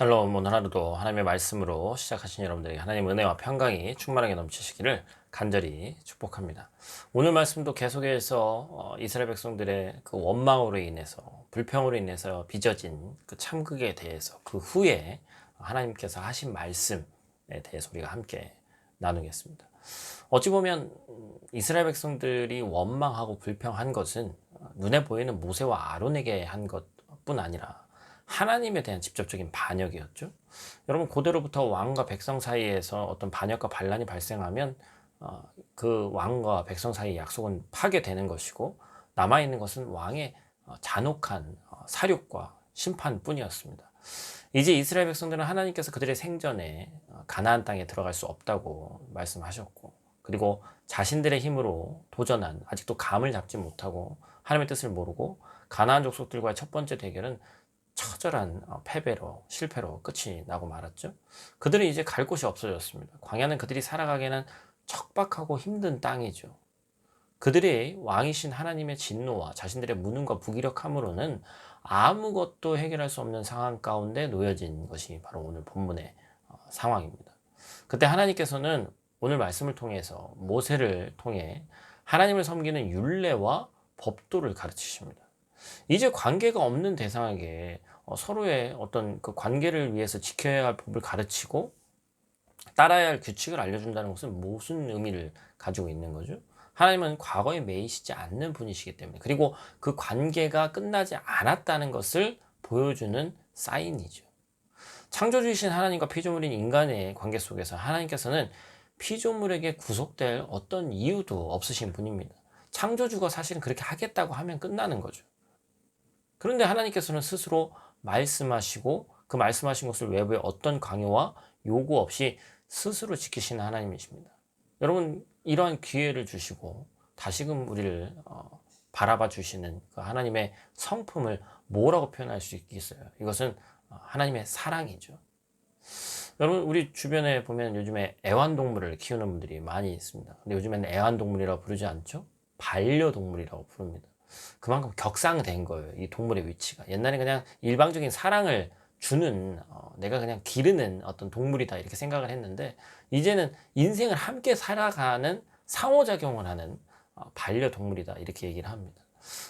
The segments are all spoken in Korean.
샬롬. 오늘 하루도 하나님의 말씀으로 시작하신 여러분들에게 하나님 은혜와 평강이 충만하게 넘치시기를 간절히 축복합니다. 오늘 말씀도 계속해서 이스라엘 백성들의 그 원망으로 인해서, 불평으로 인해서 빚어진 그 참극에 대해서, 그 후에 하나님께서 하신 말씀에 대해서 우리가 함께 나누겠습니다. 어찌 보면 이스라엘 백성들이 원망하고 불평한 것은 눈에 보이는 모세와 아론에게 한 것뿐 아니라 하나님에 대한 직접적인 반역이었죠. 여러분, 고대로부터 왕과 백성 사이에서 어떤 반역과 반란이 발생하면 그 왕과 백성 사이의 약속은 파괴되는 것이고, 남아있는 것은 왕의 잔혹한 사륙과 심판뿐이었습니다. 이제 이스라엘 백성들은 하나님께서 그들의 생전에 가나안 땅에 들어갈 수 없다고 말씀하셨고, 그리고 자신들의 힘으로 도전한, 아직도 감을 잡지 못하고 하나님의 뜻을 모르고 가나안 족속들과의 첫 번째 대결은 처절한 패배로, 실패로 끝이 나고 말았죠. 그들은 이제 갈 곳이 없어졌습니다. 광야는 그들이 살아가기에는 척박하고 힘든 땅이죠. 그들이 왕이신 하나님의 진노와 자신들의 무능과 무기력함으로는 아무것도 해결할 수 없는 상황 가운데 놓여진 것이 바로 오늘 본문의 상황입니다. 그때 하나님께서는 오늘 말씀을 통해서, 모세를 통해 하나님을 섬기는 율례와 법도를 가르치십니다. 이제 관계가 없는 대상에게 서로의 어떤 그 관계를 위해서 지켜야 할 법을 가르치고 따라야 할 규칙을 알려준다는 것은 무슨 의미를 가지고 있는 거죠? 하나님은 과거에 매이시지 않는 분이시기 때문에, 그리고 그 관계가 끝나지 않았다는 것을 보여주는 사인이죠. 창조주이신 하나님과 피조물인 인간의 관계 속에서 하나님께서는 피조물에게 구속될 어떤 이유도 없으신 분입니다. 창조주가 사실은 그렇게 하겠다고 하면 끝나는 거죠. 그런데 하나님께서는 스스로 말씀하시고, 그 말씀하신 것을 외부의 어떤 강요와 요구 없이 스스로 지키시는 하나님이십니다. 여러분, 이러한 기회를 주시고 다시금 우리를 바라봐 주시는 그 하나님의 성품을 뭐라고 표현할 수 있겠어요? 이것은 하나님의 사랑이죠. 여러분, 우리 주변에 보면 요즘에 애완동물을 키우는 분들이 많이 있습니다. 근데 요즘에는 애완동물이라고 부르지 않죠? 반려동물이라고 부릅니다. 그만큼 격상된 거예요, 이 동물의 위치가. 옛날에 그냥 일방적인 사랑을 주는, 내가 그냥 기르는 어떤 동물이다 이렇게 생각을 했는데, 이제는 인생을 함께 살아가는, 상호작용을 하는 반려동물이다 이렇게 얘기를 합니다.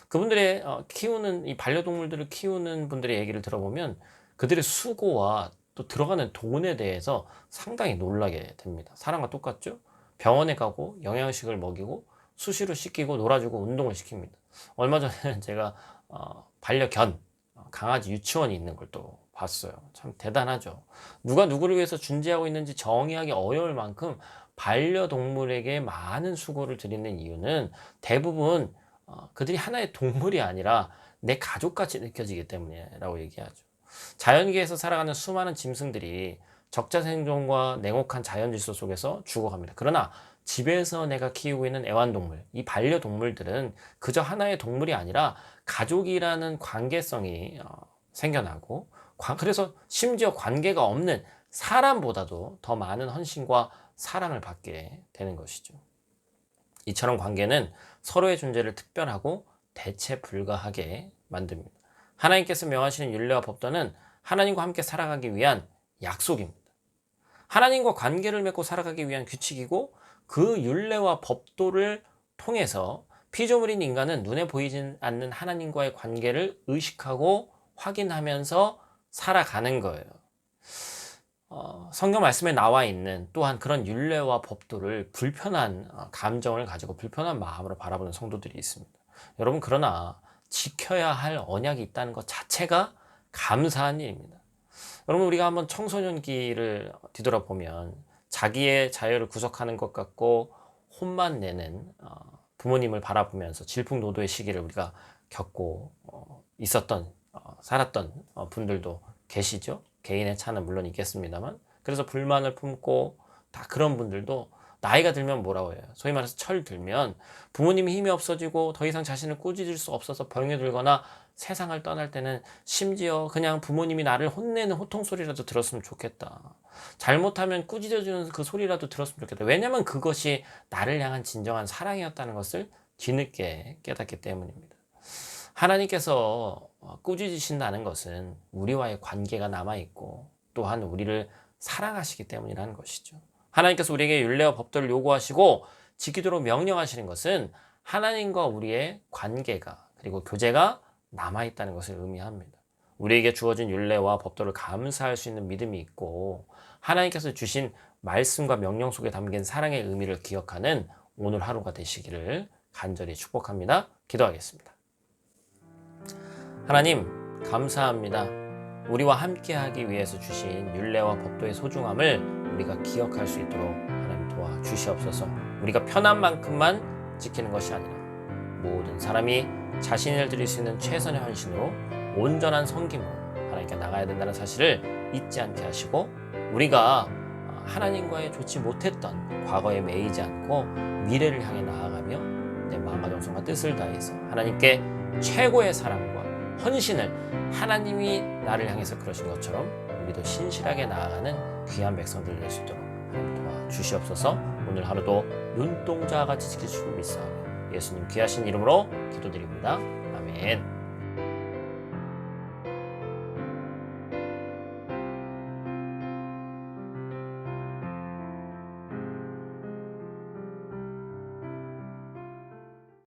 그분들의 키우는, 이 반려동물들을 키우는 분들의 얘기를 들어보면 그들의 수고와 또 들어가는 돈에 대해서 상당히 놀라게 됩니다. 사람과 똑같죠? 병원에 가고 영양식을 먹이고 수시로 씻기고 놀아주고 운동을 시킵니다. 얼마 전에는 제가 반려견 강아지 유치원이 있는 걸 또 봤어요. 참 대단하죠. 누가 누구를 위해서 존재하고 있는지 정의하기 어려울 만큼 반려동물에게 많은 수고를 드리는 이유는 대부분 그들이 하나의 동물이 아니라 내 가족같이 느껴지기 때문이라고 얘기하죠. 자연계에서 살아가는 수많은 짐승들이 적자생존과 냉혹한 자연질서 속에서 죽어갑니다. 그러나 집에서 내가 키우고 있는 애완동물, 이 반려동물들은 그저 하나의 동물이 아니라 가족이라는 관계성이 생겨나고, 그래서 심지어 관계가 없는 사람보다도 더 많은 헌신과 사랑을 받게 되는 것이죠. 이처럼 관계는 서로의 존재를 특별하고 대체 불가하게 만듭니다. 하나님께서 명하시는 율례와 법도는 하나님과 함께 살아가기 위한 약속입니다. 하나님과 관계를 맺고 살아가기 위한 규칙이고, 그 율례와 법도를 통해서 피조물인 인간은 눈에 보이지 않는 하나님과의 관계를 의식하고 확인하면서 살아가는 거예요. 성경 말씀에 나와 있는 또한 그런 율례와 법도를 불편한 감정을 가지고 불편한 마음으로 바라보는 성도들이 있습니다. 여러분, 그러나 지켜야 할 언약이 있다는 것 자체가 감사한 일입니다. 여러분, 우리가 한번 청소년기를 뒤돌아보면 자기의 자유를 구속하는 것 같고 혼만 내는 부모님을 바라보면서 질풍노도의 시기를 우리가 겪고 있었던, 살았던 분들도 계시죠. 개인의 차는 물론 있겠습니다만. 그래서 불만을 품고 다 그런 분들도 나이가 들면 뭐라고 해요? 소위 말해서 철 들면 부모님이 힘이 없어지고 더 이상 자신을 꾸짖을 수 없어서 병에 들거나 세상을 떠날 때는 심지어 그냥 부모님이 나를 혼내는 호통 소리라도 들었으면 좋겠다. 잘못하면 꾸짖어주는 그 소리라도 들었으면 좋겠다. 왜냐면 그것이 나를 향한 진정한 사랑이었다는 것을 뒤늦게 깨닫기 때문입니다. 하나님께서 꾸짖으신다는 것은 우리와의 관계가 남아있고 또한 우리를 사랑하시기 때문이라는 것이죠. 하나님께서 우리에게 율례와 법도를 요구하시고 지키도록 명령하시는 것은 하나님과 우리의 관계가 그리고 교제가 남아있다는 것을 의미합니다. 우리에게 주어진 율례와 법도를 감사할 수 있는 믿음이 있고 하나님께서 주신 말씀과 명령 속에 담긴 사랑의 의미를 기억하는 오늘 하루가 되시기를 간절히 축복합니다. 기도하겠습니다. 하나님 감사합니다. 우리와 함께하기 위해서 주신 율례와 법도의 소중함을 우리가 기억할 수 있도록 하나님 도와주시옵소서. 우리가 편한 만큼만 지키는 것이 아니라 모든 사람이 자신을 드릴 수 있는 최선의 헌신으로 온전한 섬김으로 하나님께 나가야 된다는 사실을 잊지 않게 하시고 우리가 하나님과의 좋지 못했던 과거에 매이지 않고 미래를 향해 나아가며 내 마음과 정성과 뜻을 다해서 하나님께 최고의 사랑과 헌신을 하나님이 나를 향해서 그러신 것처럼 우리도 신실하게 나아가는 귀한 백성들 될 수 있도록 하나님 도와주시옵소서. 오늘 하루도 눈동자같이 지켜주시고 믿사오며 예수님 귀하신 이름으로 기도드립니다. 아멘.